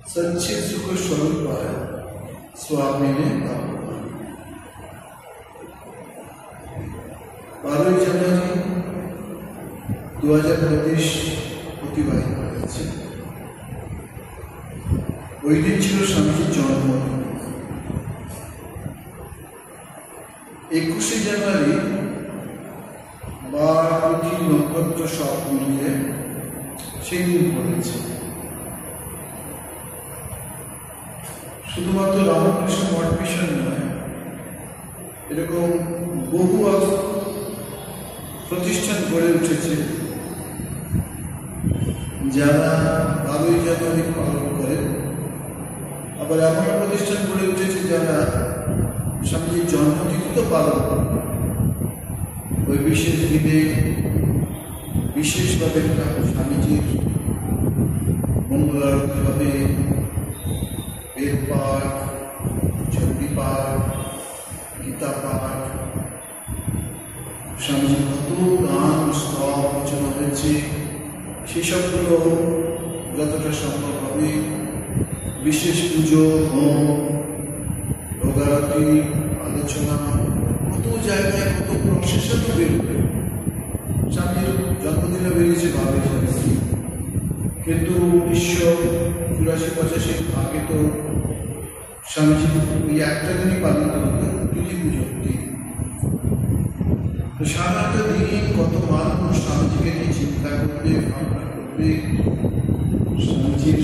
सच्चे सुख स्वरूप स्वामी ने 12 জানুয়ারি 2025 অতিবাহিত হয়েছে। ওই দিন ছিল স্বামীজির জন্মদিন। 21 জানুয়ারি বা তিথি নক্ষত্র সব মিলিয়ে সেই দিন পড়েছে। শুধুমাত্র রামকৃষ্ণ মঠ মিশন নয়, এরকম বহু প্রতিষ্ঠান গড়ে উঠেছে যারা 12 জানুয়ারি পালন করে। আবার এমন প্রতিষ্ঠান গড়ে উঠেছে যারা স্বামীজির জন্মদিন তো পালন করে। ওই বিশেষ দিনে বিশেষভাবে স্বামীজির মঙ্গলারতি হবে, বেদ পাঠ, চণ্ডী পাঠ, গীতা পাঠ, স্বামীজির কত গান স্তব রচনা হয়েছে সেসবগুলো যতটা সম্ভব হবে। বিশেষ পুজো, হোম, রোগারতি, আলোচনা, কত জায়গায় কত প্রসেসনও বেরোবে। স্বামীর জন্মদিনে বেরিয়েছে 12 জানুয়ারি, কিন্তু 1984-85 আগে তো স্বামীজি ওই একটা দিনই পালিত হতো, তিথি পুজোর দিন। তো সারাটা দিন কত মানুষ স্বামীজিকে নিয়ে চিন্তা করবে, ভাবনা করবে, স্বামীজির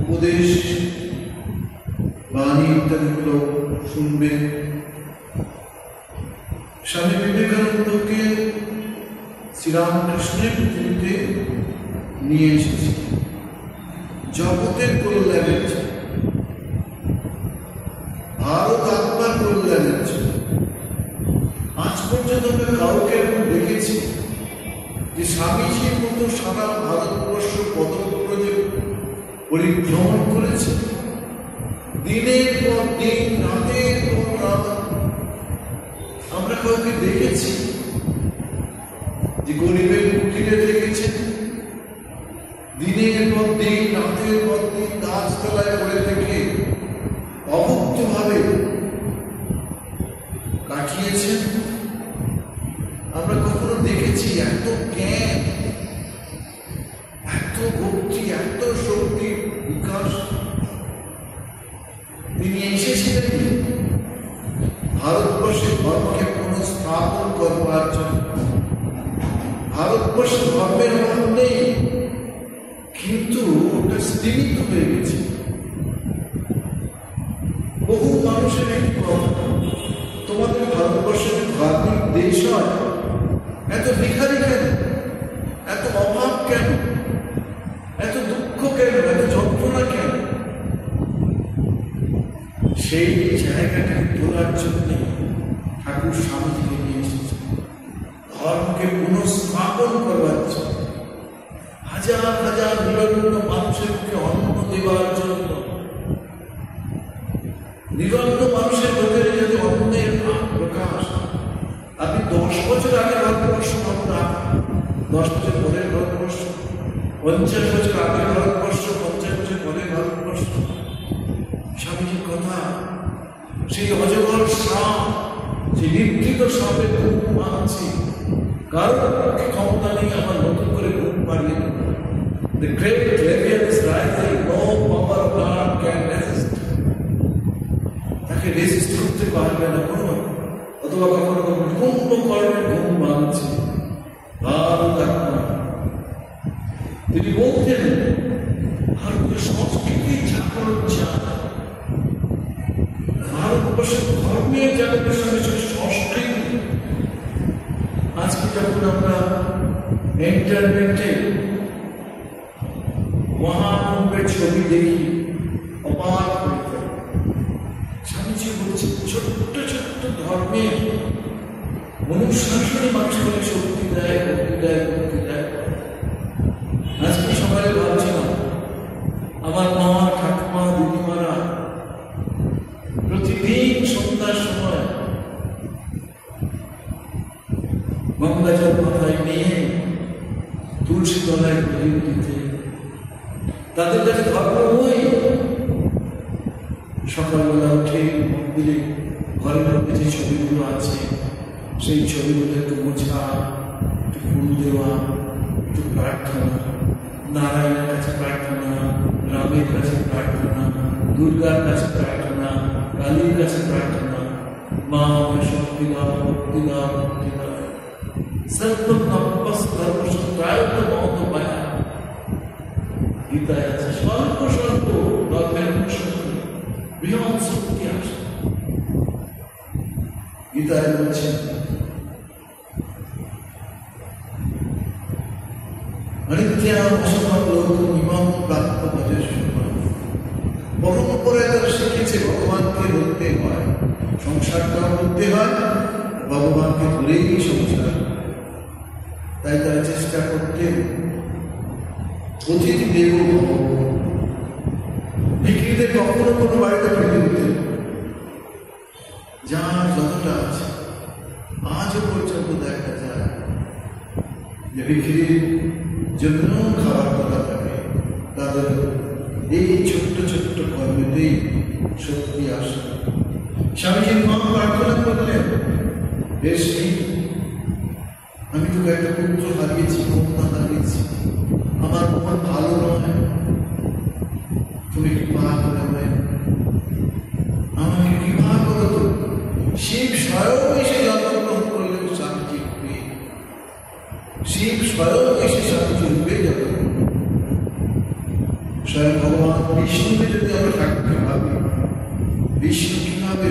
উপদেশ বাণী ইত্যাদিগুলো শুনবে। স্বামী বিবেকানন্দকে শ্রীরামকৃষ্ণের পৃথিবীতে নিয়ে এসেছে জগতের কল্যাণের জন্য, ভারত আত্মার কল্যাণের জন্য। আজ পর্যন্ত আমরা কাউকে দেখেছি যে স্বামীজির মতো সারা ভারতবর্ষ পদব্রজে পরিভ্রমণ করেছে, দিনের পর দিন, রাতের পর রাত। আমরা কাউকে দেখেছি যে গরিবের কুটিরে দেখেছেন, দিনের পর দিন, রাতের পর দিন গাছতলায় পড়ে থেকে অভুক্তভাবে কাটিয়েছেন? আমরা কখনো দেখেছি এত জ্ঞান, এত ভক্তি, এত শক্তির বিকাশ? তিনি এসেছিলেন ভারতবর্ষের ধর্মকে পুনঃস্থাপন করবার জন্য। ভারতবর্ষে ধর্মের অভাব নেই, কিন্তু ওটা স্তীমিত হয়ে গেছে। বহু মানুষের একটি কথা, তোমাদের ভারতবর্ষের ধার্মিক দেশ হয়, এত ভিখারি কেন, এত অভাব কেন, এত দুঃখ কেন, এত যন্ত্রণা কেন? সেই জায়গাটাকে তোলার জন্য ঠাকুর স্বামীজিকে নিয়ে এসেছে, ধর্মকে পুনঃস্থাপন করবার জন্য, হাজার হাজার নিরন্ন মানুষের মুখে অন্ন দেওয়ার জন্য, নিরন্ন মানুষের ভেতরে যদি অন্নের প্রকাশ। আপনি 10 বছর আগে ভারতবর্ষ ভাবনা, 10 বছর পরের ভারতবর্ষ, 50 বছর আগে ভারতবর্ষ, 50 বছর পরের ভারতবর্ষ। স্বামীজির কথা, সেই অজগর সাপ, সেই নিভৃত সাপের ঘুম ভাঙছে, কারোর পক্ষে ক্ষমতা নেই আমার নতুন করে ঘুম পাড়িয়ে দেবে। The great Leviathan is rising, no power of God can resist. তাকে রেজিস্ট করতে পারবে না কোনো, অথবা কখনো কখনো কুম্ভকর্ণের ঘুম ভাঙছে। ভারত আত্মা, তিনি বলতেন ভারতের সংস্কৃতি জাগরণ চান, ভারতবর্ষের ধর্মের জাগরণের সঙ্গে সঙ্গে সংস্কৃতি। আজকে যখন আমরা ইন্টারনেটে মহাকুম্ভের ছবি দেখি, অবাক হয়ে যায়। স্বামীজি বলছে ছোট্ট ছোট্ট ধর্মের অনুশাসনে মানুষকে শক্তি দেয়, ভক্তি দেয়, ভক্তি দেয়। আজকে সবাই ভাবছিলাম আমার মা, ঠাকুমা, দিদিমারা প্রতিদিন সন্ধ্যার সময় গঙ্গা জল মাথায় নিয়ে তুলসী তলায় প্রদীপ দিতে, তাদের কাছে ধর্ম ওই সকালবেলা উঠে মন্দিরে ঘরের মধ্যে যে ছবিগুলো আছে সেই ছবিগুলো একটু মোছা, একটু ফুল দেওয়া, একটু প্রার্থনা, নারায়ণের কাছে প্রার্থনা, রামের কাছে প্রার্থনা, দুর্গার কাছে প্রার্থনা, কালীর কাছে প্রার্থনা, মা শক্তি দাও, ভক্তি দাও, ভক্তি দাও, সর্বম নবস ধর্মসূত্রায় মহত পায়া। গীতায় আছে স্বল্প স্বল্প ধর্মের শক্তি, বৃহৎ শক্তি আসে। গীতায় বলছে পরম্পরায় তারা শিখেছে ভগবানকে ধরতে হয়, সংসারটাও করতে হয়, ভগবানকে ধরেই সংসার। তাই তারা চেষ্টা করতেন অতিথি দেব ভব, ভিখিরিদের কখনো কোনো বাড়িতে ফেলে দিতেন, যার যতটা আছে। আজও পর্যন্ত দেখা যায় যে ভিখিরির জন্য খাবার কথা থাকে, তাদের এই ছোট্ট ছোট্ট কর্মেতেই শক্তি আসে। স্বামীজির মা প্রার্থনা করলেন, বেশ আমি তোকে একটা পুত্র হারিয়েছি, কন্যা হারিয়েছি, আমার মন ভালো নয়, তুমি কৃপা করে আমাকে কৃপা করো। তো শিব স্বয়ং এসে জন্মগ্রহণ করলেন স্বামীজি রূপে, শিব স্বয়ং এসে স্বামীজি রূপে জন্মগ্রহণ। স্বয়ং ভগবান বিষ্ণুকে যদি আমরা থাকতে ভাবি, বিষ্ণু কিভাবে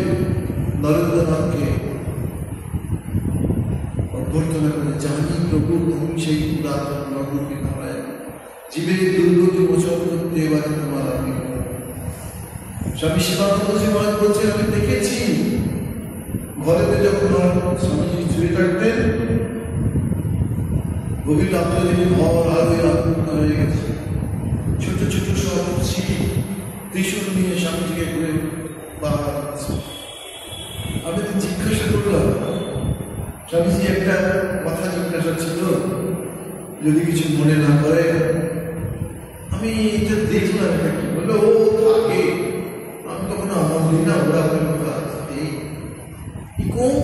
নরেন্দ্রনাথকে অভ্যর্থনা করে, জানি প্রভু তুমি সেই পুরাতন নগরকে ধরায় জীবের দুর্গতি মোচন করতে এবারে তোমার আমি। স্বামী শিবানন্দজি মহারাজ বলছেন, আমি দেখেছি ঘরেতে যখন স্বামীজি শুয়ে থাকতেন, গভীর রাত্রে দেখি ঘর আলোয় আলোকিত হয়ে গেছে, ছোট ছোট সব ছিপ ত্রিশূল নিয়ে স্বামীজিকে করে পাহারা দিচ্ছে। আমি জিজ্ঞাসা করলাম, স্বামীজি একটা কথা জিজ্ঞাসা ছিল, যদি কিছু মনে না করে, আমি এটা দেখলাম এটা কি বললো, ও থাকে, আমি তখন আমার দিন না ওরা কথা কোন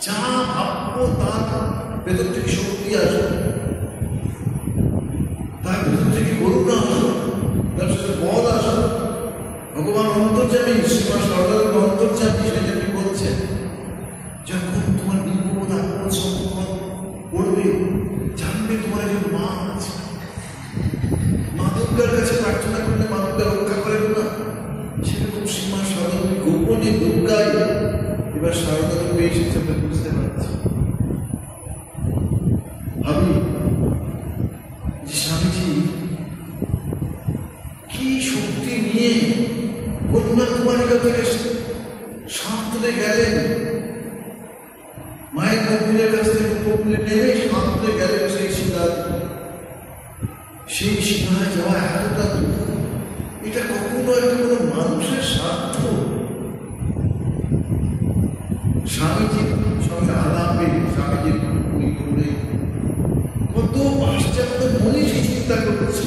যা ভাববো তার ভেতর থেকে শক্তি আসবে, তার ভেতর থেকে করুণা আসবে, তার সাথে বল আসবে। ভগবান অন্তর্যামী, শ্রীমা সরকারের অন্তর্যামী সেটা বলছেন, যখন তোমার বিপদ আপদ সংকট পড়বে, জানবে তোমার একজন মা আছে। মা দুর্গার কাছে প্রার্থনা করলে মা দুর্গা রক্ষা করেন না, সেরকম শ্রীমা সরকারের গোপনে দুর্গায় এবার সারদা রূপে এসেছে, আমরা বুঝতে পারছি। ভাবি যে স্বামীজি কি শক্তি নিয়ে কন্যাকুমারিকা থেকে সাঁতরে গেলেন, মায়ের মন্দিরের কাছ থেকে উপকূলে নেমে সাঁতরে গেলেন সেই শিলার, সেই শিলায় যাওয়া এতটা দূর, এটা কখনো একটা কোনো মানুষের স্বার্থ। স্বামীজির সঙ্গে আলাপে স্বামীজির করে কত পাশ্চাত্য মনীষী চিন্তা করেছে,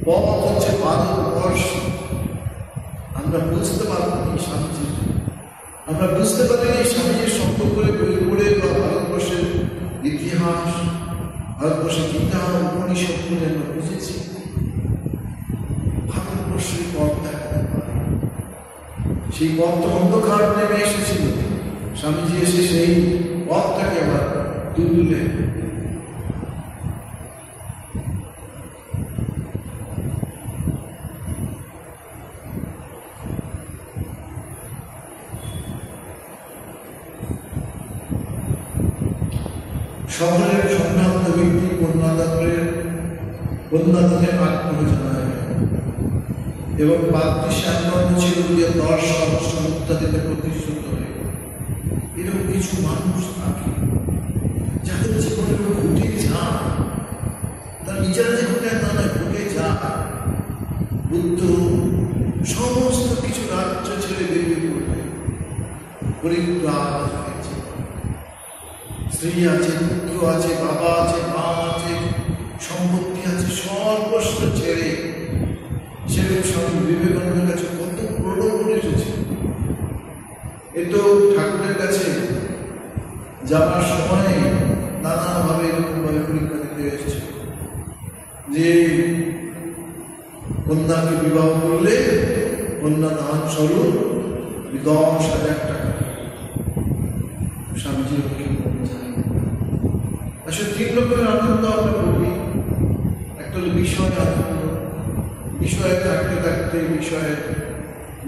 পথ হচ্ছে ভারতবর্ষ। আমরা বুঝতে পারবো কি স্বামীজি, আমরা বুঝতে পারি এই স্বামীজির শব্দ করে বই পড়ে বা ভারতবর্ষের ইতিহাস, ভারতবর্ষের গীতা উপনিষদ করে আমরা বুঝেছি। ভারতবর্ষের পথ দেখাতে পারে, সেই পথটা অন্ধকার নেমে এসেছিল, স্বামীজি এসে সেই পথটাকে আবার তুললেন। শহরের সম্ভ্রান্ত ব্যক্তি কন্যাদানের আগ্রহ জানায় এবং বাদদেশে আন্দোলন ছিল যে 10 সহস্র মুক্তাদিতে প্রতিষ্ঠিত হয়ে। এরকম কিছু মানুষ থাকে যাদের জীবনে ঘটে যায়, তার নিজেরা যে ঘটে তা নয়, ঘটে যায়। বুদ্ধ সমস্ত কিছু রাজ্য ছেড়ে বেরিয়ে পড়বে, পরিত্রাণ হয়েছে, স্ত্রী আছে, পুত্র আছে, বাবা আছে, মা আছে, সম্পত্তি আছে, সর্ব সর্বস্ব ছেড়ে সেরকম স্বামী বিবেকানন্দের কাছে কত প্রলোভন এসেছে। এ তো ঠাকুরের কাছে যাওয়ার সময় নানাভাবে এরকমভাবে পরীক্ষা দিতে এসেছে যে কন্যাকে বিবাহ করলে কন্যা দান স্বরূপ 10,000 টাকা স্বামীজির মুখে চায়। আসলে 3 রকমের আনন্দ আমরা করি। একটা হলো বিষয় আনন্দ, বিষয়ে থাকতে থাকতে বিষয়ে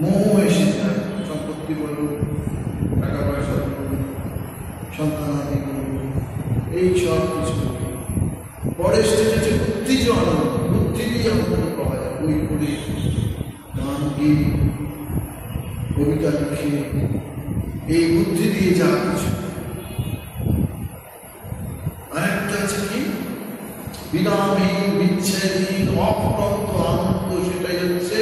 মোহ এসে যায়, সম্পত্তি বলুন, টাকা পয়সা বলুন, সন্তানাদি বলুন, এই সব কিছু। পরে স্টেজ আছে বুদ্ধিজ আনন্দ, বুদ্ধি দিয়ে আনন্দ পাওয়া যায়। বই পড়ে, গান গিয়ে, কবিতা লিখে, এই বুদ্ধি দিয়ে যা কিছু। আরেকটা আছে কি বিরামহীন, বিচ্ছেদহীন, অফুরন্ত আনন্দ। সেটাই হচ্ছে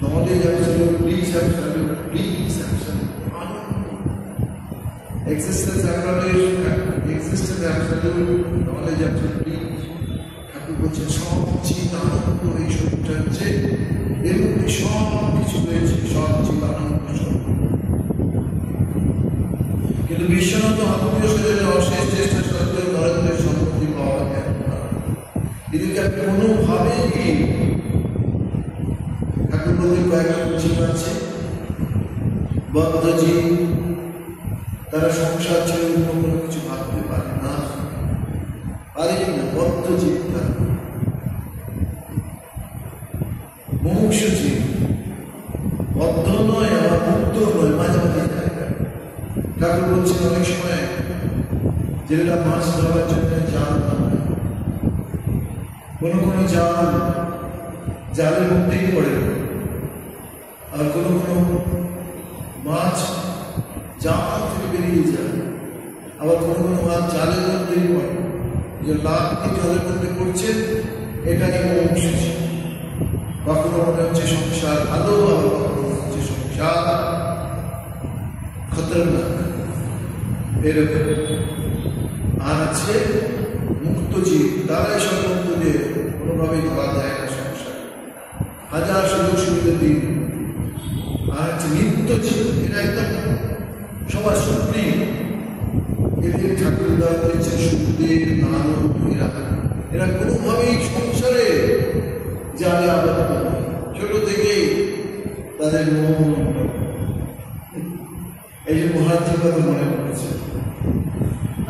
knowledge absolute, bliss absolute, bliss absolute, আনন্দ। Existence absolute, knowledge absolute, bliss. Thakur বলছেন সবচেয়ে আনন্দ এই শরীরটা হচ্ছে, এর মধ্যে সব কিছু রয়েছে, সবচেয়ে আনন্দ সব। কিন্তু বিশ্বনাথ আত্মীয় শরীরের অশেষ চেষ্টা সত্ত্বেও নরেন্দ্রের সম্পত্তি পাওয়া যায় না। এদিকে কোনোভাবেই ঠাকুর বলতে কয়েকটা জীব আছে, বদ্ধজীব, তারা সংসার ছেড়ে অন্য কোনো কিছু ভাবতে পারে না, পারেনি না। বদ্ধজীব তারা, মুমুক্ষু জীব, বদ্ধ নয় আবার মুক্ত নয়, মাঝামাঝি জায়গা। ঠাকুর বলছেন অনেক সময় যেটা মাছ ধরার জন্য জাল বানায়, কোনো কোনো জাল জালের মধ্যেই পড়ে, আর কোনো কোনো মাছ জাল থেকে বেরিয়ে যায়, আবার কোনো কোনো মাছ জালের মধ্যেই পড়ে। যে লাভ দিয়ে জলের মধ্যে পড়ছে, এটাকে মুমুক্ষু জীব। কখনো মনে হচ্ছে সংসার ভালো, আবার কখনো মনে হচ্ছে সংসার খতরনাক, এরকম। আর আছে মুক্ত জীব, তারাই সব বন্ধুদের কোনোভাবেই ধরা যায় না সংসার, হাজার সুযোগ সুবিধা দিন। আর আছে নিত্য জীব, এরা একদম সবার সুপ্রিম। এদের ঠাকুর দেওয়া হয়েছে সুখদেব, নারদ, এরা কোনোভাবেই সংসারে জালে আবদ্ধ নয়। ছোট থেকেই তাদের মন, এই যে মহারাজের কথা মনে পড়েছে,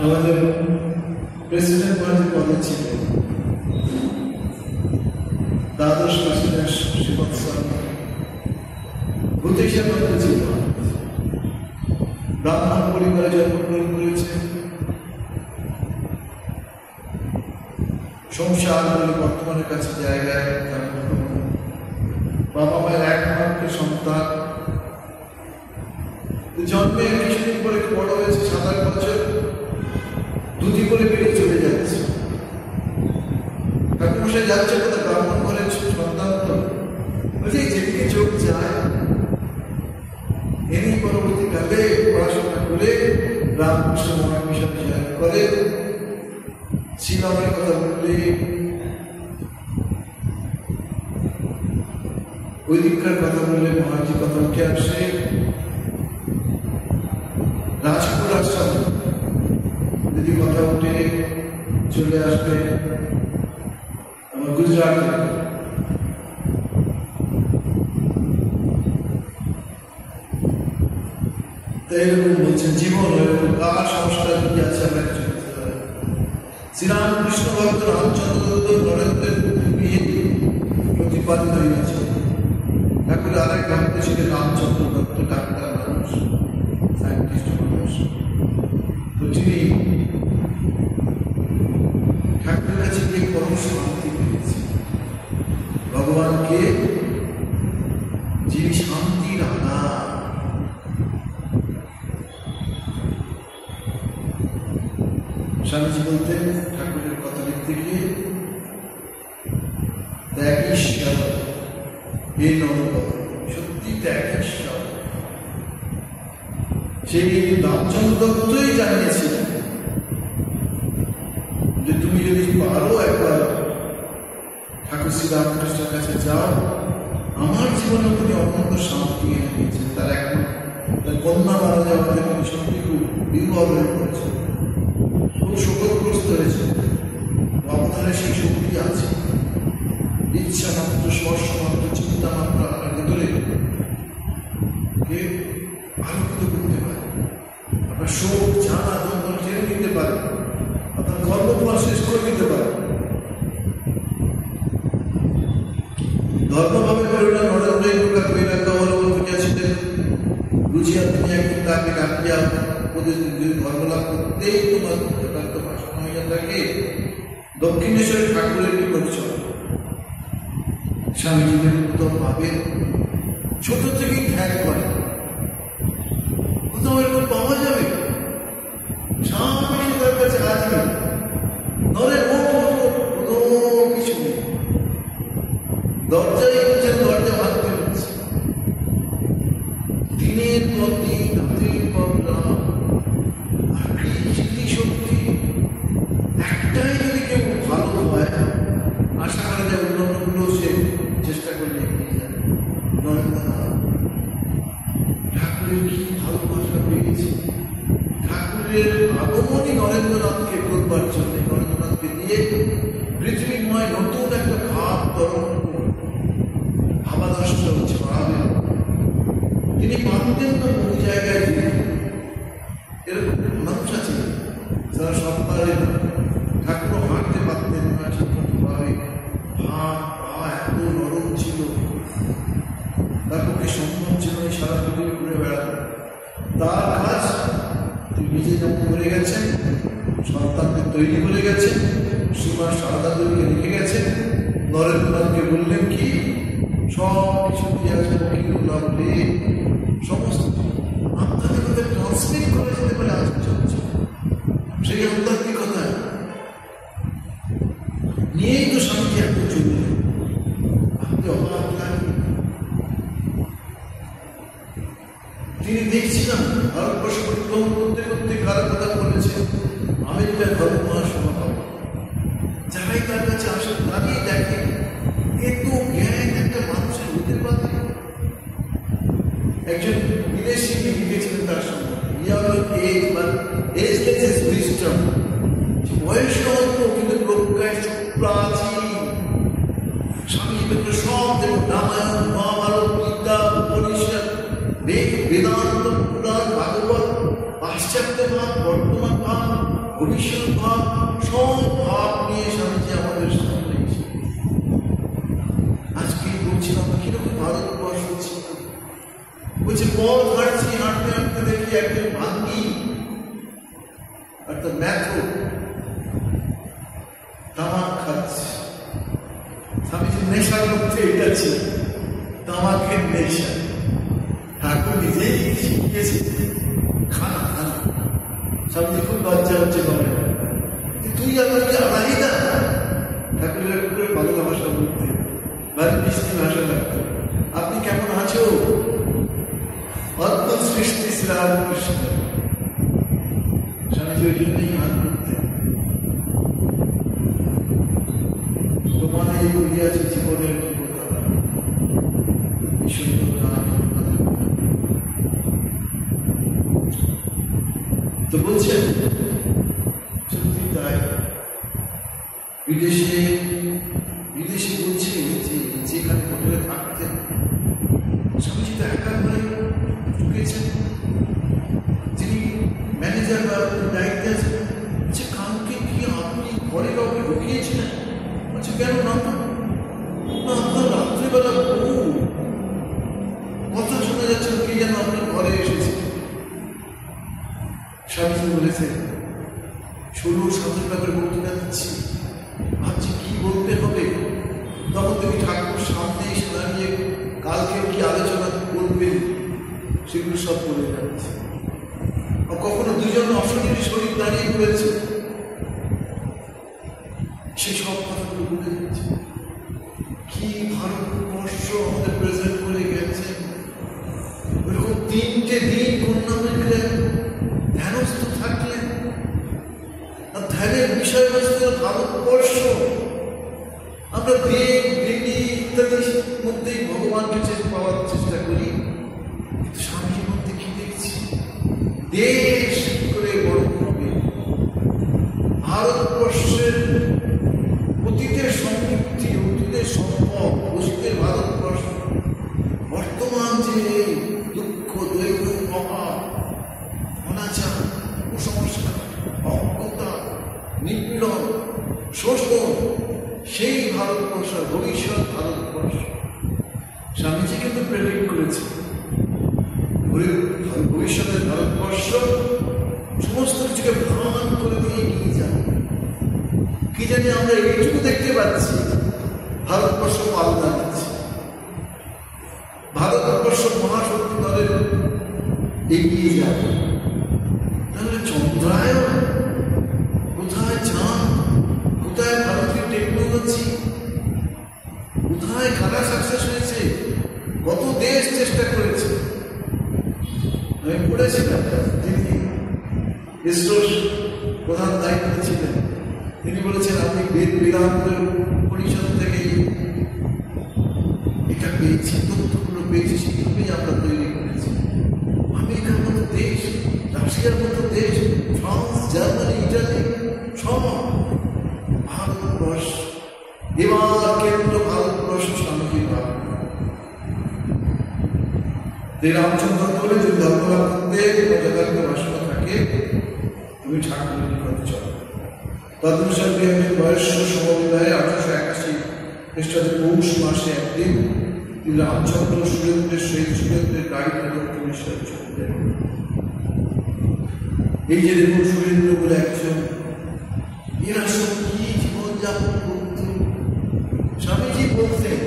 আমাদের প্রেসিডেন্ট মহারাজের পদে ছিল দ্বাদশ প্রেসিডেন্ট শ্রীপদ স্বামী, ভূতেশের মধ্যে ছিল। ব্রাহ্মণ পরিবারে জন্মগ্রহণ করেছে, সংসার বলে বর্তমানের কাছে জায়গায়, বাবা মায়ের একমাত্র সন্তান। জন্মে কিছুদিন পরে বড় হয়েছে, 7-8 বছর, দুটি করে বেরিয়ে চলে যাচ্ছে। ঠাকুরমশাই যাচ্ছে কোথায়, ব্রাহ্মণ ঘরের সন্তান তো, বলছে যেদিকে চোখ যায়। এরই পরবর্তীকালে পড়াশোনা করে রামকৃষ্ণ মহামিশন জয়েন করে, শ্রীরামের কথা বললে, বৈদিককার কথা বললে মহারাজের কথা উঠে আসে। রাজপুর আশ্রম যদি কথা উঠে চলে আসবে আমার গুজরাটে। তাই এরকম বলছেন জীবন এরকম কার সংস্কার যদি আছে আমার চলতে পারে। শ্রীরামকৃষ্ণ ভক্ত রামচন্দ্র দত্ত নরেন্দ্রের বিয়ে প্রতিপাদিত হয়েছে। ঠাকুর আরেক ভাবতে ছিলেন রামচন্দ্র দত্ত, ডাক্তার মানুষ, সায়েন্টিস্ট মানুষ। তো তিনি ঠাকুরের কাছে গিয়ে পরম শান্তি পেয়েছে। ভগবানকে যিনি শান্তির আধার, স্বামীজি বলতেন ঠাকুরের কথা লিখতে গিয়ে, দেখ ঈশ্বর এ নরক, সত্যি দেখ ঈশ্বর। সেই রামচন্দ্র দত্তই জানিয়েছিলেন যে তুমি যদি পারো একবার ঠাকুর শ্রী রামকৃষ্ণের কাছে যাও, আমার জীবনে তিনি অত্যন্ত শান্তি এনে দিয়েছেন। তার এখন তার কন্যা মারা যাওয়া থেকে সত্যি খুব বিহ্বল হয়ে পড়েছে, খুব শোকগ্রস্ত হয়েছে। আপনার সেই শক্তি আছে, ইচ্ছা মাত্র, স্পর্শ মাত্র, চিন্তা মাত্র আপনার ভেতরে কে আলোকিত করতে পারে। আপনার শোক জ্বালা যন্ত্রণা টেনে নিতে পারে, আপনার ধর্মফল শেষ করে দিতে পারে। ধর্মভাবে করুণা নরেন্দ্র ছিলেন রুচিয়া, তিনি একদিন তাকে ডাকিয়া উপদেশ যদি ধর্ম লাভ করতেই তোমার ভাষণ হইয়া থাকে, দক্ষিণেশ্বরের ঠাকুরের নিকট চল। স্বামীজিদের উত্তম ভাবে ছোট থেকেই ত্যাগ করে, কোথাও এরকম পাওয়া যাবে? স্বামী তার কাছে আসবে, নরে কোনো কিছু নেই, দরজায় হচ্ছেন, দরজা ভাঙতে হচ্ছে, দিনের পর দিন, রাতের পর রাত। আর স্মৃতিশক্তি একটাই যদি কেউ ভালো হয়, আশা করা যায় অন্যান্যগুলো সে চেষ্টা করলে এগিয়ে যাবে। নরেন্দ্রনাথ ঠাকুরের কি ভালোবাসা পেয়েছে, ঠাকুরের আগমনই নরেন্দ্রনাথকে করবার জন্য, নরেন্দ্রনাথকে দিয়ে পৃথিবীময় নতুন একটা ভাব তরঙ্গ ভাবাদর্শ ছড়াবে। তিনি পারতেন তো বহু জায়গায় যেতে, এরকম মানুষ আছে যারা সব পারেন, ঠাকুরও হাঁটতে পারতেন না ঠিকমতো ভাবে, হাত পা এত নরম ছিল, তার পক্ষে সম্ভব ছিল সারা পৃথিবী ঘুরে বেড়াতে। তার কাজ তিনি নিজে যেমন করে গেছেন, সন্তানদের তৈরি করে গেছেন, শ্রীমা সারদাদেরকে রেখে গেছেন। নরেন্দ্রনাথকে বললেন কি, সব কিছু দিয়ে আছে, বলে সমস্ত আধ্যাত্মিকতা ট্রান্সলেট করে যেতে পারে আশ্চর্য। সেই আধ্যাত্মিকতা নিয়েই তো শান্তি এত চলবে। আপনি অবাক লাগে, তিনি দেখছিলাম ভারতবর্ষ পরিক্রমণ করতে করতে কারো কথা বলেছেন আমেরিকার ধর্ম মহাসভা হবে, যারাই তার কাছে আসেন তারই দেখে এত জ্ঞান একটা মানুষের হতে পারে। একজন বিদেশি লিখেছিলেন তার সম্বন্ধে, বয়স অল্প কিন্তু প্রজ্ঞায় প্রাচীন। স্বামীজি সব দেখুন, রামায়ণ, মহাভারত, গীতা, উপনিষদ, বেদান্ত, পুরাণ, ভাগবত, পাশ্চাত্য ভাব, বর্তমান ভাব, ভবিষ্যৎ ভাব, সব ভাব নিয়ে স্বামীজি আমাদের সামনে এসে আজকে বলছিলাম কিরকম ভারতবর্ষ ছিল। বলছে পথ হাঁটছি, হাঁটতে হাঁটতে দেখি একজন ভাঙ্গি অর্থাৎ ম্যাথো তামাক খাচ্ছে। স্বামীজির নেশার মধ্যে এটা ছিল, তামাকের নেশা। ঠাকুর নিজেই শিখিয়েছে, খানা খানা। স্বামীজি খুব লজ্জা হচ্ছে, বলে তুই আমাকে আড়াই না। ঠাকুরের করে বাংলা ভাষা বলতে, ভারী মিষ্টি ভাষা লাগতো। আপনি কেমন আছো? অদ্ভুত সৃষ্টি শ্রীরামকৃষ্ণ। স্বামীজি ওই জন্যই হাত করতেন, তোমার এই বলিয়াছে জীবনের বিপদা সুন্দর গান। তো বলছেন সত্যি তাই। বিদেশে বলছে যে যেখানে হোটেলে থাকতেন স্বামীজি তো একা করে ঢুকেছেন, যিনি ম্যানেজার বা দায়িত্বে আছেন, বলছে কাউকে কি আপনি ঘরে কাউকে ঢুকিয়েছিলেন? বলছে কেন না, আপনার রাত্রিবেলা বহু কথা শোনা যাচ্ছে, কি যেন আপনার ঘরে এসেছে। স্বামীজি বলেছে 16-17 করে বক্তৃতা দিচ্ছি, ভাবছি কি বলতে হবে। তখন তুমি ঠাকুর সামনে এসে দাঁড়িয়ে কালকে কি আলোচনা করবে সেগুলো সব বলে যাচ্ছে। কখনো দুজন অশরীরী শরীর দাঁড়িয়ে পড়েছে, সেই সব কথাগুলো বলে যাচ্ছে। কি ভারতবর্ষ আমাদের প্রেজেন্ট করে গেছে। ওইরকম 3টে দিন কন্যা মিললে ধ্যানস্থ থাকলেন, আর ধ্যানের বিষয়বস্তু ভারতবর্ষ। আমরা দেব দেবী ইত্যাদির মধ্যেই ভগবানকে পাওয়ার চেষ্টা করি, কিন্তু স্বামীর মধ্যে কি দেখছি? দেশ কি করে বড় হবে, ভারতবর্ষের অতীতের সমৃদ্ধি, অতীতের সম্পদ, অতীতের ভারতবর্ষ, বর্তমান যে দুঃখ, দৈর্ঘ্য, অভাব, অনাচার, কুসংস্কার, অজ্ঞতা, নিপীড়ন, শোষণ, সেই ভারতবর্ষ, ভবিষ্যৎ ভারতবর্ষ স্বামীজি কিন্তু প্রেডিক্ট করেছে। ভবিষ্যতের ভারতবর্ষ সমস্ত কিছুকে ভ্রমণ করে দিয়ে এগিয়ে যাবে। কি জানি আমরা এইটুকু দেখতে পাচ্ছি, ভারতবর্ষ পাল্টা দিচ্ছে, ভারতবর্ষ মহাশক্তি দলের এগিয়ে যাবে। তাহলে চন্দ্রায়ন কোথায়, চাঁদ কোথায়, ভারতীয় টেকনোলজি কোথায়, কারা সাকসেস হয়েছে, কত দেশ চেষ্টা করেছে। আমি পড়েছিলাম, যিনি ইসরোর প্রধান দায়িত্বে ছিলেন, তিনি বলেছেন আমি বেদান্ত পরিষদ থেকে এটা পেয়েছি, তথ্যগুলো পেয়েছি, সেগুলোই আমরা তৈরি করেছি। আমেরিকার মতো দেশ, রাশিয়ার মতো দেশ, ফ্রান্স, জার্মানি, ইটালি, সব ভারতবর্ষ। এবার কেন্দ্র ভারতবর্ষ স্বামীজির ভাব। রামচন্দ্র বলে যদি ধর্মলাভ করতে যথার্থ বাসনা থাকে, তুমি ঠাকুরের নিকটে চলো। তদনুসারে আমি বয়স্ক সমবিদায়ে 1881 খ্রিস্টাব্দে পৌষ মাসে একদিন তিনি রামচন্দ্র সুরেন্দ্রের সহিত সুরেন্দ্রের গাড়িতে দক্ষিণেশ্বর চললেন। এই যে দেখুন সুরেন্দ্র বলে একজন, এরা সব কি জীবনযাপন করত। স্বামীজি বলতেন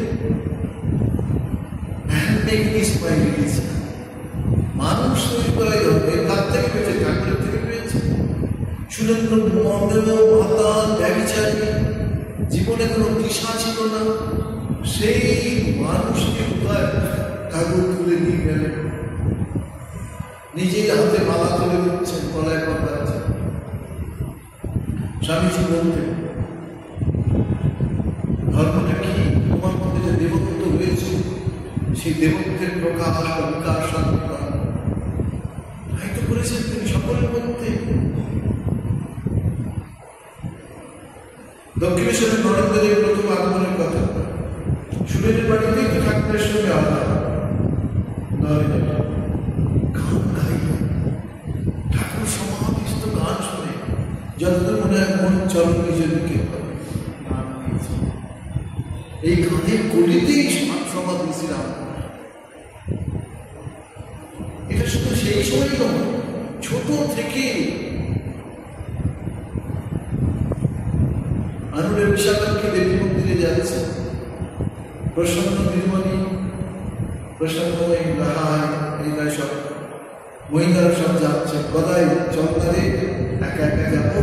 মানুষ তৈরি করাই হবে, তার থেকে পেয়েছে, ঠাকুরের থেকে পেয়েছে। সুরেন্দ্র মন্দেব মাতাল ব্যভিচারী, জীবনে কোনো দিশা ছিল না, সেই মানুষকে ঠাকুর তুলে নিয়ে গেলেন, নিজের হাতে মালা তুলে দিচ্ছেন, গলায় বাঁধাচ্ছেন। স্বামীজি বলতেন ধর্মটা কি, তোমার মধ্যে যে দেবত্ব রয়েছে, সেই দেবত্বের প্রকাশ, বিকাশ, হয়তো করেছেন তিনি সকলের মধ্যে। দক্ষিণেশ্বরের নরেন্দ্রের প্রথম আগমনের কথা, সুরেন্দ্রের বাড়িতেই তো ঠাকুরের সঙ্গে আলাদা গান গাই, ঠাকুর সমাধিস্থ গান শুনে যতদূর মনে হয় মন চরণ নিজের দিকে এই গানের কলিতেই সমাধি ছিলাম। এটা শুধু সেই সময় নয়, ছোট থেকে আনুরের বিশাখাক্ষী দেবী মন্দিরে যাচ্ছে, প্রসন্ন নির্মণী, প্রসন্ন রায় সব মহিলারা সব যাচ্ছে, গদাই চন্দ্রে একা একা যাবো।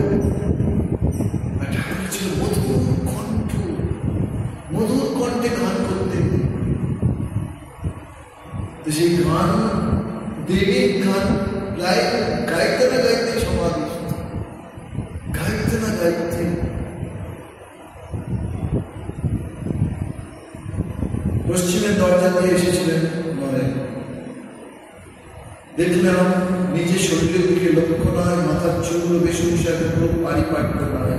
আর ঠাকুর ছিল মধুর কণ্ঠ, মধুর কণ্ঠে গান করতে। তো সেই গান, দেবীর গান গাইতে না গাইতে সমাধি, গাইতে না গাইতে পশ্চিমের দরজা দিয়ে এসেছিলেন মনে। দেখলাম নিজের শরীরের দিকে লক্ষ্য নয়, মাথার চুলগুলো বেশি হিসাবে পুরো পারিপাট্য নয়,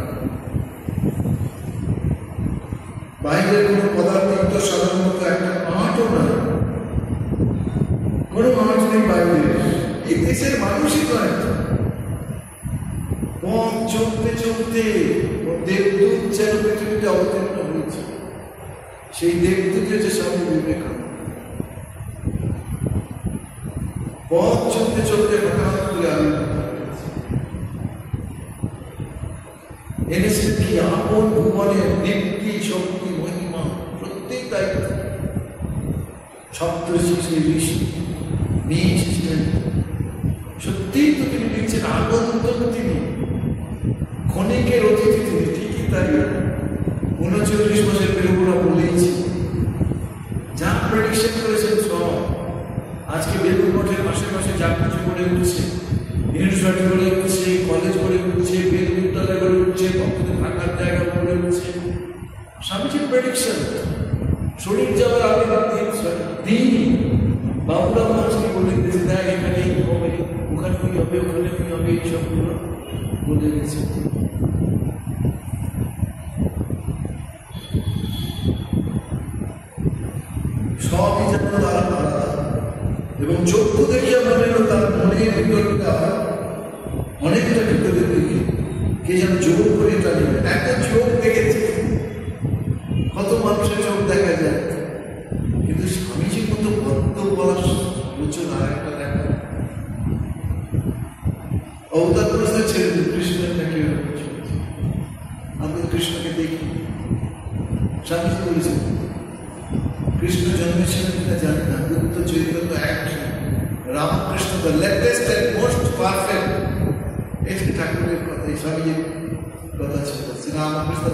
বাইরের কোনো পদার্থ সাধারণত একটা আঁটও নয়, কোনো আঁট নেই বাইরের। এই দেশের মানুষই নয়, পথ চলতে চলতে দেবদূত যেন পৃথিবীতে অবতীর্ণ হয়েছে। সেই দেবদূত হচ্ছে স্বামী বিবেকানন্দ। পথ চলতে চলতে হঠাৎ করে এনেছে কি আপন ভুবনের দীপ্তি, শক্তি, মহিমা, প্রত্যেক দায়িত্ব। সপ্তর্ষি শ্রী ঋষি নিয়ে এসেছিলেন, সত্যিই তো তিনি লিখছেন আগন্তক, তিনি ক্ষণিকের অতিথি, তিনি ঠিকই তাই। 39 বছর বেরোবরা বলেইছি, যা প্রেডিকশন করেছেন সব আজকে বেলুর মঠের আশেপাশে যা কিছু গড়ে উঠছে, ইউনিভার্সিটি গড়ে উঠছে, কলেজ গড়ে উঠছে, বিদ্যালয় গড়ে উঠছে, উঠছে। স্বামীজির প্রেডিকশন শরীর যাওয়ার আগের দিন বাবুরাম মহারাজকে বলে দিয়েছে, দেখ এখানে হবে, ওখানে ওই হবে, ওখানে ওই হবে, এইসবগুলো বলে দিয়েছে। সবই যেন তার আলাদা, এবং চক্ষু দেখিয়া মনে হলো তার মনের ভিতরটা অনেকটা ভিতরের দিকে কে যেন জোর করে টানিয়ে। একটা চোখ দেখেছে, কত মানুষের চোখ দেখা যায়, কিন্তু স্বামীজির মতো ভক্ত বলার লোচন আর একটা দেখা। অবতার অবস্থায় ছেড়ে দিন কৃষ্ণের নাকি আমরা কৃষ্ণকে দেখি। স্বামীজি বলেছেন কৃষ্ণ জন্মেছিলেন কিনা জানি না, গুপ্ত চরিত্র এক Ramakrishna the latest and most perfect. এই ঠাকুরের কথা, এই স্বামীজির কথা ছিল Sri Ramakrishna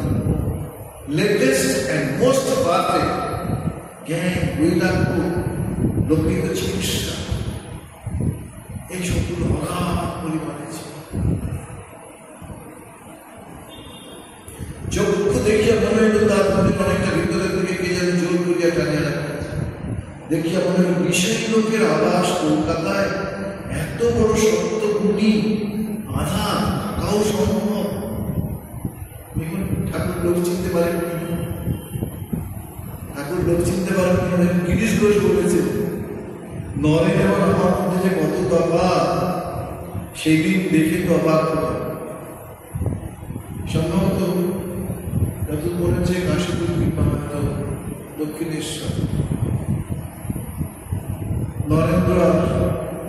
latest and most perfect জ্ঞান, বৈরাগ্য, লোকহিত চিকিৎসা, এই সবগুলো অগাধ পরিমাণে ছিল। চক্ষু দেখিয়া মনে হইল তার মনে অনেকটা ভিতরের দিকে কে যেন জোর করিয়া টানিয়া রাখতেছে। দেখিয়া মনে হইল বিষয়ী লোকের আবাস কলকাতায়, এত বড় সত্য গুণী আধার কাউ সম্ভব। দেখুন ঠাকুর লোক চিনতে পারেন, ঠাকুর লোক চিনতে পারেন। গিরিশ ঘোষ বলেছে নরেন এবং আমার মধ্যে যে কত তফাৎ সেই দিন দেখে তো অবাক হবে। সম্ভবত যত বলেছে কাশীপুর কৃপানাথ দক্ষিণেশ্বর, নরেন্দ্র আর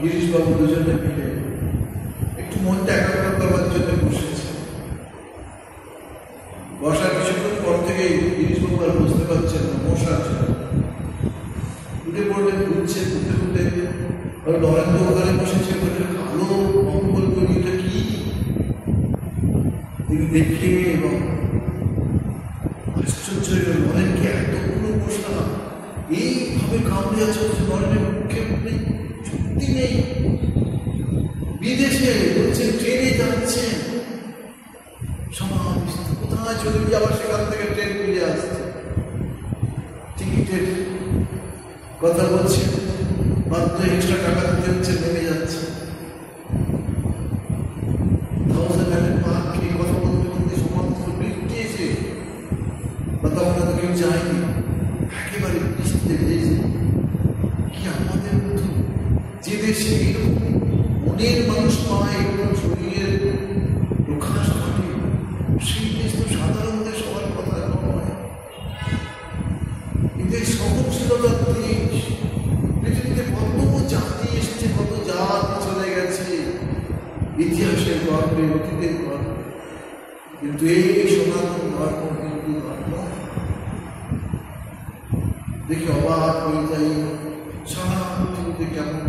গিরিশবাবু দুজনে মিলে একটু মনটা একাগ্র করবার জন্য বসেছে। বসার কিছুক্ষণ পর থেকেই গিরিশবাবু আর বুঝতে পারছেন না, মশার জন্য উঠে পড়লেন, ঘুরছে ঘুরতে ঘুরতে নরেন্দ্র ওখানে বসেছে, কালো মঙ্গল করি এটা কি তিনি দেখে এবং আশ্চর্য নরেনকে এতগুলো মশা এইভাবে কামড়ে আছে, নরেনের মুখে নেই, সত্যি নেই, বিদেশে বলছে ট্রেনে যাচ্ছে, কোথায় চলে গিয়ে আবার সেখান থেকে ট্রেন ফিরে আসছে, টিকিটের কথা বলছে, মাত্র এক্সট্রা টাকা দিতে হচ্ছে, নেমে যাচ্ছে। কথা বলতে বলতে সমস্ত বৃষ্টিয়েছে, তখন তো কেউ যায়নি, একেবারে বৃষ্টিতে ভিজেছে। কি আমাদের মতো যে দেশে মনের মানুষ পায়, এরকম শরীরের প্রকাশ ঘটে, সেই দেশ তো সাধারণ দেশ হওয়ার কথা নয়। কিন্তু এই সহনশীলতার দেশ, পৃথিবীতে কত জাতি এসেছে, কত জাতি চলে গেছে, ইতিহাসের গর্বে, অতীতের গর্বে, কিন্তু এই সনাতন ধর্ম, হিন্দু ধর্ম দেখে অবাক হয়ে যাই। সারা পৃথিবীতে কেমন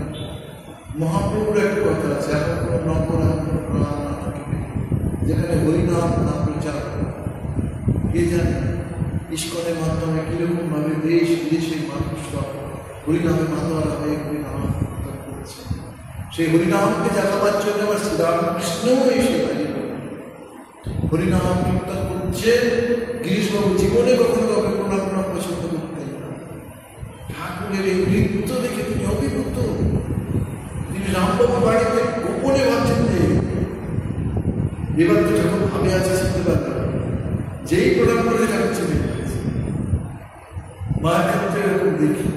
মহাপ্রভুর একটা কথা আছে, এখন কোনো নবরাম যেখানে হরিনাম নাম প্রচার, কে জানে ইস্কনের মাধ্যমে কিরকম ভাবে দেশ বিদেশের মানুষরা হরিনামে মাতোয়ারা হয়ে হরিনাম করছে। সেই হরিনামকে জাগাবার জন্য আবার শ্রীরামকৃষ্ণও এসে হরিনাম কীর্তন করছে। গিরিশবাবু জীবনে কখনো কাউকে প্রণাম পছন্দ করতেন না। ঠাকুরের এই নৃত্য দেখে তিনি অভিভূত। তিনি রামবাবু বাড়িতে গোপনে ভাবছেন যে এবার তো যখন ভাবে আছে শিখতে পারবেন, যেই প্রণাম করে ঠাকুর চিনে গেছে। মায়ের ক্ষেত্রে এরকম দেখি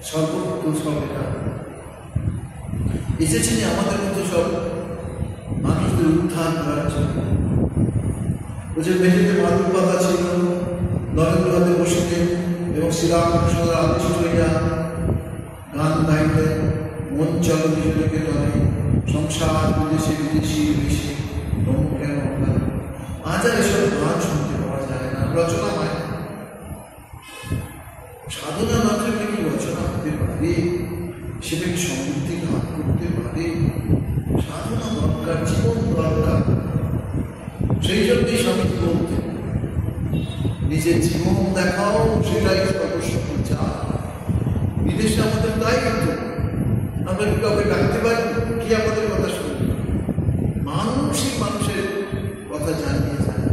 সর্বত্র সব এটা এসেছেন আমাদের মতো সব মানুষদের উত্থান করার জন্য। যে মেঝেতে মাদুর পাতা ছিল, নরেন্দ্র হাতে বসিতেন এবং শ্রীরামকৃষ্ণের আদেশ হইয়া গান গাইতেন, মন চলো নিজেকে নয়, সংসার বিদেশে বিদেশি বেশি কেন। আজ আর এসব গান শুনতে পাওয়া যায় না, রচনা হয় না। সাধনা না থাকলে কি রচনা হতে পারে? সেটা কি সমৃদ্ধি লাভ করতে পারে? সাধনা দরকার, জীবন দরকার। সেই জন্যই স্বামীজি বলতেন নিজের জীবন দেখাও, সেটাই সর্বস্ব যা। বিদেশে আমাদের তাই কিন্তু আমরা কি কাউকে ডাকতে পারি? কি আমাদের কথা শুনবে? মানুষই মানুষের কথা জানিয়ে যায়।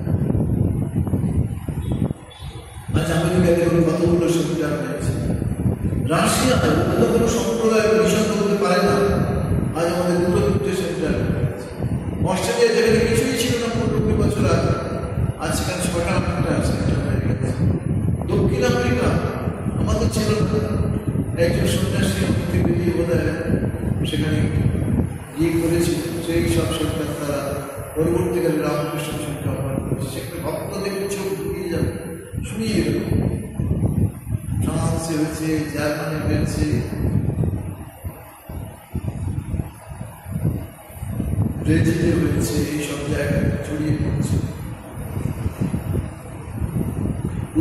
আজ আমেরিকা দেখুন কতগুলো সেন্টার রয়েছে, রাশিয়া অন্য কোনো সম্প্রদায় মিশন করতে পারে না, আজ আমাদের দুটো সেন্টার রয়েছে। অস্ট্রেলিয়া যেখানে কিছুই ছিল না 50 বছর আগে, আজ সেখানে 6টা সেন্টার হয়ে গেছে। দক্ষিণ আফ্রিকা আমাদের ছিল না, একজন সন্ন্যাসী থেকে বেরিয়ে বোধহয় সেখানে গিয়ে করেছিল, সেই সব সেন্টার তারা পরবর্তীকালে রামকৃষ্ণ সংখ্যা ব্যবহার করেছে। সেখানে ভক্তদের চোখ ঢুকিয়ে যাবে, শুনিয়ে গেল। ফ্রান্সে হয়েছে, জার্মানি হয়েছে, ব্রাজিলে হয়েছে, এইসব জায়গায় ছড়িয়ে পড়ছে।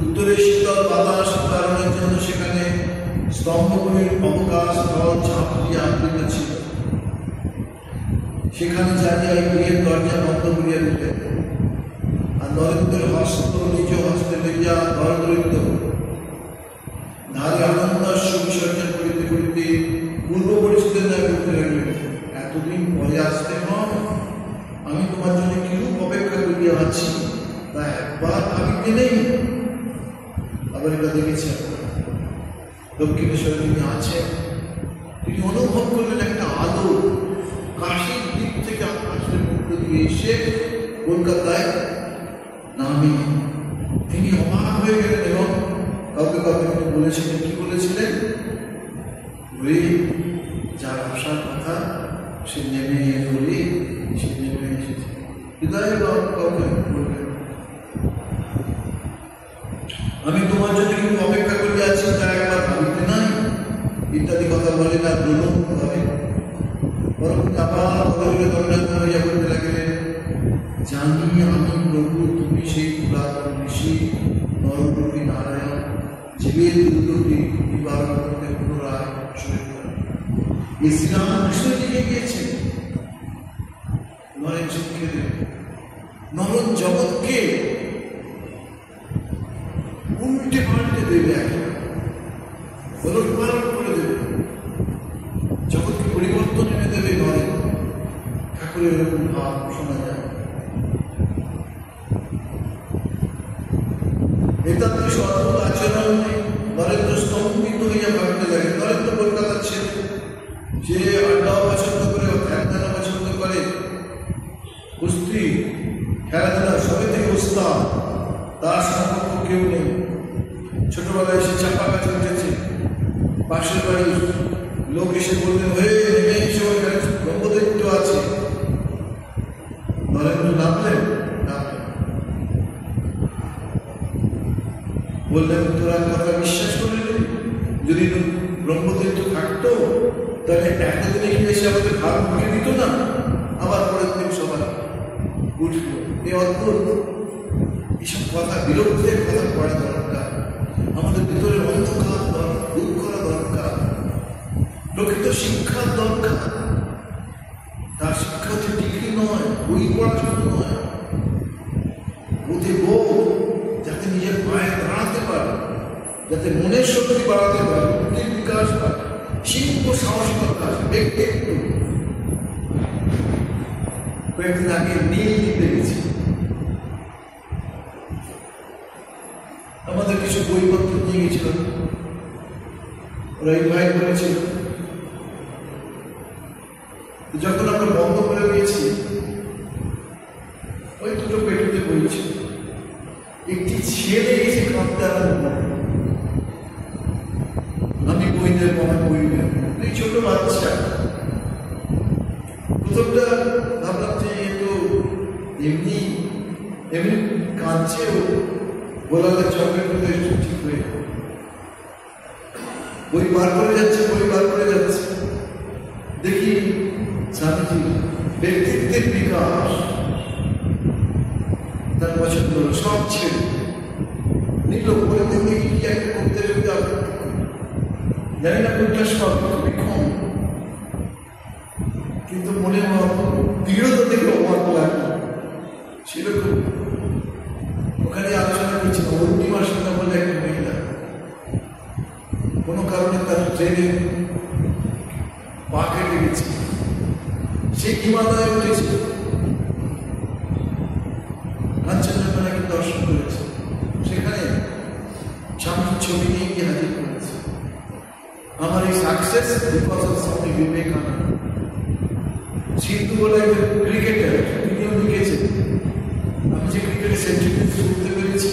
উত্তরে শীতল বাতাস উদাহরণের জন্য সেখানে স্তম্ভগুলির অবকাশ স্থল ঝাঁপিয়ে আফ্রিকা ছিল। সেখানে জানিয়ে গৃহের দরজা বন্ধ করিয়া দিলেন, আর নরেন্দ্রের হস্ত নিজ হস্তে লইয়া দরদরিত ধারে আনন্দাস্য বিসর্জন করিতে করিতে পূর্ব পরিচিতের ন্যায় করতে লাগলেন, এতদিন পরে আসতে হয়, আমি তোমার জন্য কিরূপ অপেক্ষা করিয়া আছি তা একবার ভাবিতে নেই। আবার এটা দেখেছেন দক্ষিণেশ্বরে তিনি আছেন, তিনি অনুভব করলেন একটা আলো কাশীর দিক থেকে আকাশের মধ্যে দিয়ে এসে কলকাতায় নামে। তিনি অবাক হয়ে গেলেন এবং কাউকে কাউকে তিনি বলেছিলেন, কি বলেছিলেন, ওই যার আসার কথা সে নেমে এলে, সে নেমে এসেছে। হৃদয়ে কাউকে বলবেন, আমি তোমার জন্য কিন্তু অপেক্ষা করে আছি তা একবার ভাবিতে নাই, ইত্যাদি কথা বলে না প্রণব ভাবে। বরং আবার দণ্ডায়মান হইয়া বলতে লাগলেন, জানি আমি প্রভু তুমি সেই পুরাতন ঋষি নররূপী নারায়ণ, জীবের দুর্গটি নিবারণ করতে পুনরায় শরীর করেন। এই শ্রীরামকৃষ্ণ লিখে গিয়েছেন নরেন শিক্ষিত নরন জগৎকে উল্টে পাল্টে দেবে, পুনর্পালন করে দেবে, জগৎকে পরিবর্তন এনে দেবে। নরেন ঠাকুরের এরকম ভাব শোনা যায়। এতাদৃশ অদ্ভুত আচরণ নরেন্দ্র স্তম্ভিত হইয়া ভাবতে লাগে। নরেন্দ্র কলকাতার ছেলে, যে আড্ডাও পছন্দ করে, খেলাধুলা পছন্দ করে, কুস্তি খেলাধুলা সবে থেকে উস্তাদ, তার সম্পর্ক কেউ নেই। ছোটবেলায় সে চাপা গাছ উঠেছে, পাশের বাড়ির লোক এসে বললেন, হয়ে নেমে এসে ওই গাছ ব্রহ্মদৈত্য আছে। নরেন্দ্র নামলেন, বললেন, তোরা কথা বিশ্বাস করলি? যদি ব্রহ্মদৈত্য থাকতো তাহলে একদিনে এসে আমাদের ভাগ মুখে দিত না, আবার পরের দিন সবাই উঠল। এই অদ্ভুত এইসব কথা, বিরক্তির কথা পড়া দরকার। আমাদের ভিতরে অন্ধকার দূর করা দরকার, প্রকৃত শিক্ষার দরকার। তার শিক্ষা হচ্ছে ডিগ্রি নয়, বই পড়ার জন্য নয়, বুদ্ধি বোধ, যাতে নিজের পায়ে দাঁড়াতে পারে, যাতে মনের শক্তি বাড়াতে পারে, বুদ্ধির বিকাশ পায়, শিল্প সাহসিকতা আছে, ব্যক্তিত্ব। কয়েকদিন আগে নীল দিতে গেছি, আমাদের কিছু বইপত্র নিয়ে গেছিল, ওরা ইনভাইট করেছিল। যখন আমরা বন্ধ করে দিয়েছি, ওই দুটো পেটুতে বইছিল, একটি ছেলে এসে কাঁদতে আরম্ভ, আমি বই দেব, আমার বই দেব। এই ছোট বাচ্চা, প্রথমটা ভাবলাম যে এ তো এমনি এমনি কাঁদছেও, বলালে চকলেট করে ঠিক হয়ে বই বার করে যাচ্ছে, বই বার করে যাচ্ছে। দেখি স্বামীজি ব্যক্তিত্বের বিকাশ, তার পছন্দ সব ছেড়ে নিল। পরে দেখি কি একটা করতে যেতে, জানি না কোনটা সব খুবই কম, কিন্তু মনে দৃঢ়তা দেখে অবাক লাগলো। সেরকম ওখানে আলোচনা করছিল অরুণিমার সঙ্গে বলে একটা মহিলা, কোনো কারণে তার ট্রেনে পা কেটে গেছে, সে হিমালয়ে উঠেছে, কাঞ্চনজঙ্ঘা নাকি দর্শন করেছে। সেখানে আমার এই success because of Swami Vivekananda. সিন্ধু বলে একজন ক্রিকেটার, তিনিও লিখেছেন আমি যে ক্রিকেটে সেঞ্চুরি করতে পেরেছি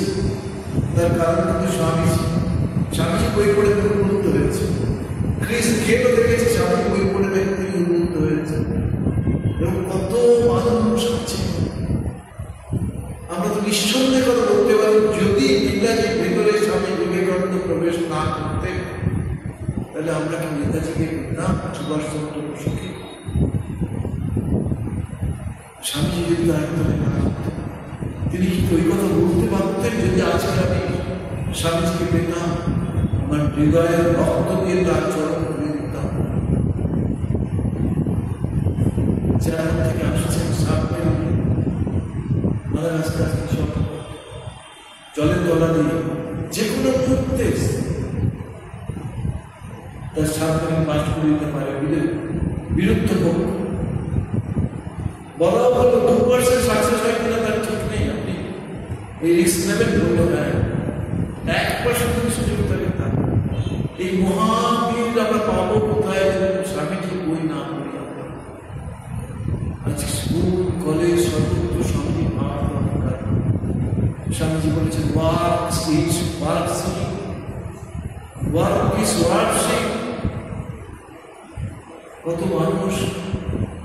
তার কারণ কিন্তু স্বামীজি। স্বামীজি বই পড়ে উন্নত হয়েছে। ক্রিস গেলও দেখেছে স্বামী বই পড়ে তিনি উন্নত হয়েছে। এবং কত মানুষ আছে, আমরা তো নিঃসন্দেহে কথা বলতে পারি যদি নেতাজির ভেতরে স্বামী বিবেকানন্দ প্রবেশ না করতে তাহলে আমরা কি নেতাজিকে পেতাম? সুভাষচন্দ্র বসুকে স্বামীজি যদি একদমে না করতেন তিনি কি ওই কথা বলতে পারতেন? যদি আজকে আমি স্বামীজিকে পেতাম আমার হৃদয়ের রক্ত দিয়ে তার চরণ করে দিতাম। যারা থেকে আসছেন সামনে আমাদের আস্তে আস্তে সব জলের তলা দিয়ে যে কোনো মুহূর্তে তার সামনে পাশ করে দিতে পারে বিরুদ্ধ পক্ষ। বলা হলো 2% সাকসেস হয় কিনা তার ঠিক নেই। আপনি এই রিস্ক নেবেন বললো হ্যাঁ 1% যদি সুযোগ থাকে তা এই মহাবীর আমরা পাবো কোথায়? স্বামীজি বই না পড়ি আমরা। আজকে স্কুল কলেজ সর্বত্র স্বামীজি পাওয়া দরকার। স্বামীজি বলেছেন ওয়ার্ক ইজ ওয়ার্কশিপ, ওয়ার্ক ইজ ওয়ার্কশিপ। কত মানুষ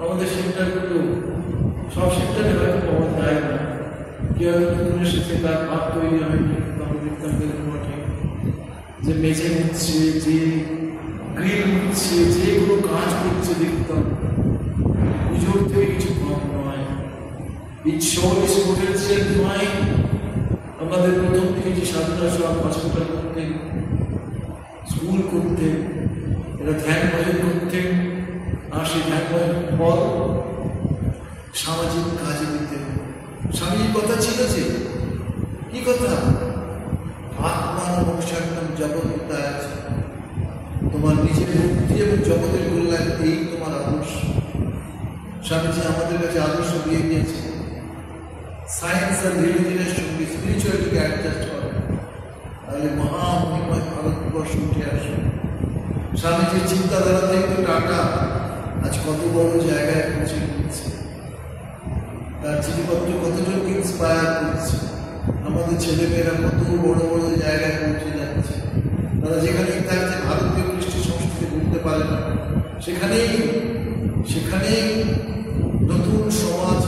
আমাদের সেন্টারগুলো সব সেন্টারে হয়তো পাওয়া যায় না। কেউ নতুন এসেছে তার পাপ তৈরি হয়নি, আমরা দেখতাম মঠে যে মেঝে মুছছে, যে গ্রিল মুছছে, যে কোনো কাজ করছে দেখতাম। পুজোর থেকে কিছু কম নয়। আমাদের প্রথম থেকে যে সাধনা সব হসপিটাল করতেন, স্কুল করতেন, এরা ধ্যান ভজন করতেন, আর সেই ধ্যান ভজনের পর সামাজিক কাজে দিতেন। স্বামীর কথা ছিল যে কি কথা? আত্মার মোক্ষার্থম জগৎ আছে, তোমার নিজের মুক্তি এবং জগতের কল্যাণ এই তোমার আদর্শ। স্বামীজি আমাদের কাছে আদর্শ দিয়ে দিয়েছে সায়েন্স আর রিলিজিনের সঙ্গে স্পিরিচুয়ালিটিকে অ্যাডজাস্ট করে, তাহলে মহামহিময় ভারতবর্ষ উঠে আসে। স্বামীজির চিন্তাধারা থেকে টাটা আজ কত বড় জায়গায় পৌঁছে গিয়েছে। তার চিঠিপত্র কতজনকে ইন্সপায়ার করছে। আমাদের ছেলেমেয়েরা কত বড় বড় জায়গায় পৌঁছে যাচ্ছে। তারা যেখানেই থাকছে ভারতীয় কৃষ্টি সংস্কৃতি বুঝতে পারে না, সেখানেই নতুন সমাজ,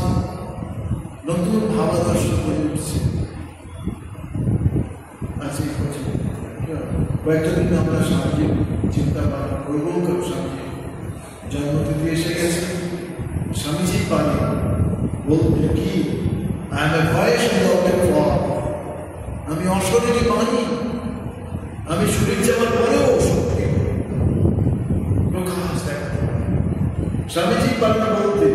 নতুন ভাবাদর্শ গড়ে উঠছে। আজকে কয়েকটা দিন আমরা স্বামীজির চিন্তা ভাবনা করবো। স্বামীজি জন্মতিথি এসে গেছে। স্বামীজি পারে বলতে কি আমি অশরীরী বাণী, আমি শরীর যাওয়ার পরেও শক্তি প্রকাশ দেখাতে পারি। স্বামীজি পাল্টা বলতে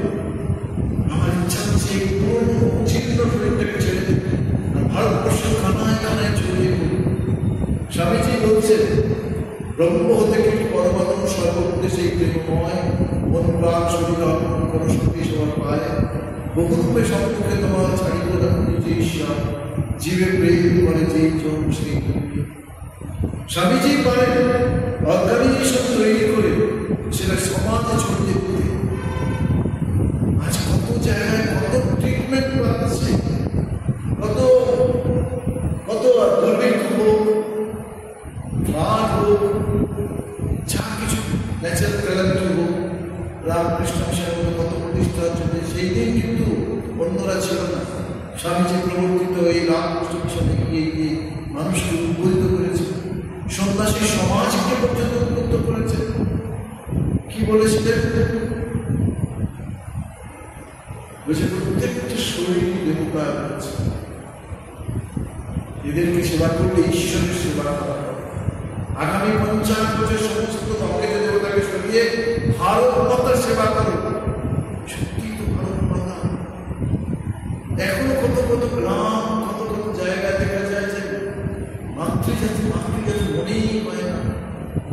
আমার ইচ্ছা হচ্ছে পুরনো জীর্ণ শরীরটাকে ছেড়ে দিতে আর ভারতবর্ষের খানায় খানায় ছড়িয়ে পড়ি। স্বামীজি বলছেন ব্রহ্ম হতে কিন্তু পরমাণু সর্বদেশে প্রেমময়, মন প্রাণ শরীর অর্পণ কোনো শক্তি সবার পায়। বহুরূপে সম্মুখে তোমার ছাড়িব নিজে ঈশ্বর, জীবে প্রেম করে যেই জন সেই। স্বামীজি পারেন অর্গানাইজেশন তৈরি করে সেটা সমাজে ছড়িয়ে দিতে। আজ কত জায়গায় কত ট্রিটমেন্ট পাচ্ছে, কত দুর্ভিক্ষ হোক, ফ্লাড হোক, যা কিছু ন্যাচারাল ক্যালামিটি হোক, রামকৃষ্ণ মিশনের মতো কত প্রতিষ্ঠা হচ্ছে। সেই দিন কিন্তু অন্যরা ছিল না। স্বামীজি প্রবর্তিত এই রামকৃষ্ণ মিশনে গিয়ে মানুষকে উদ্বুদ্ধ করেছে, সন্ন্যাসী সমাজকে পর্যন্ত উদ্বুদ্ধ করেছে। কি বলেছিলেন? প্রত্যেকটা শরীর দেবতা রয়েছে, এদেরকে সেবা করলে ঈশ্বরের সেবা করা হয়। আগামী 50 বছর সমস্ত অঙ্গের দেবতাকে সরিয়ে ভারত মাতার সেবা করো। সত্যি তো ভারত মাতা এখনো কত কত গ্রাম, কত কত জায়গায় দেখা যায় যে মাতৃজাতি মনেই পায় না।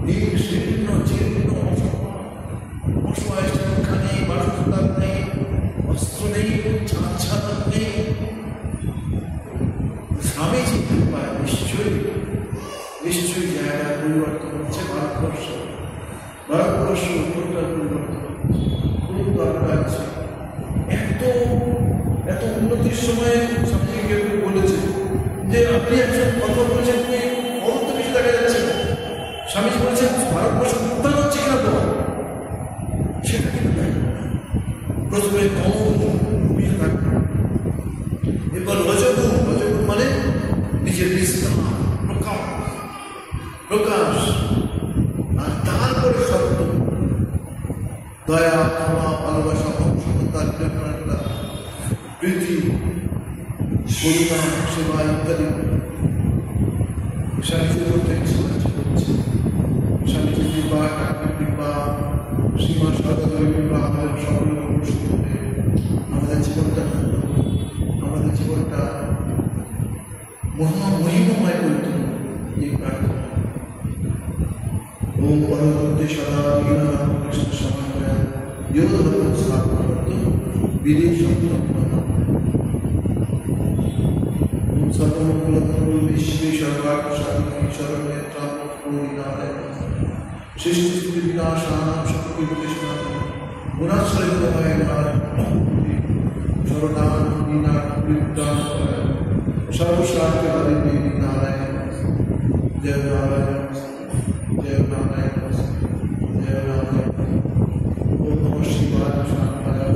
দিন শীর্ণ জীর্ণ অসহায়, নেই বাসস্থান নেই, অস্ত্র নেই, ছাদ নেই। স্বামীজি পায় নিশ্চয়ই জায়গায় পরিবর্তন হচ্ছে ভারতবর্ষ। ভারতবর্ষ টোটাল পরিবর্তন খুব দরকার আছে। এত উন্নতির সময় স্বামীজি কেউ বলেছে যে আপনি একজন কথা বলেছেন ফল তো বেশি দেখা যাচ্ছে না। স্বামীজি বলেছেন ভারতবর্ষ উত্থান হচ্ছে কিনা তো সেটা কিন্তু প্রথমে ঘুমিয়ে থাকবে, এরপর রজগুণ মানে নিজের বিস্তার প্রকাশ, আর তারপরে সত্য, দয়া, ক্ষমা, ভালোবাসা, অংশতার, প্রীতি, করুণা, সেবা ইত্যাদি। স্বামীজির মধ্যে স্বামীজির কৃপা, ঠাকুরের কৃপা, শ্রীমা সরকারের কৃপা আমাদের সকলের উপস্থিত হয়ে আমাদের জীবনটা মহিমময় করে তুলুন এই প্রার্থনা। ওম পরবর্তী সদা কৃষ্ণ সমন্বয় যোগধর্ম স্থাপন বিদেশ সর্বমঙ্গলধর্ম বিশ্বে সর্বাত্মসাধী শরণেত্রাম নারায়ণ সৃষ্টি বিনাশানাম শক্তি কৃষ্ণ গুণাশ্রয় নারায়ণ শরণান বিনা বিদ্যান সর্বশাস্ত্রবাদী দেবী নারায়ণ। জয় নারায়ণ, জয় নারায়ণ, জয় নারায়ণ। ওম নমঃ শিবায় শান্তায়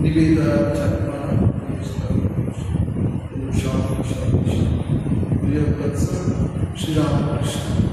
নিবেদায় চক্রায় शांति शांति प्रिय वत्सल श्री राम कृष्ण।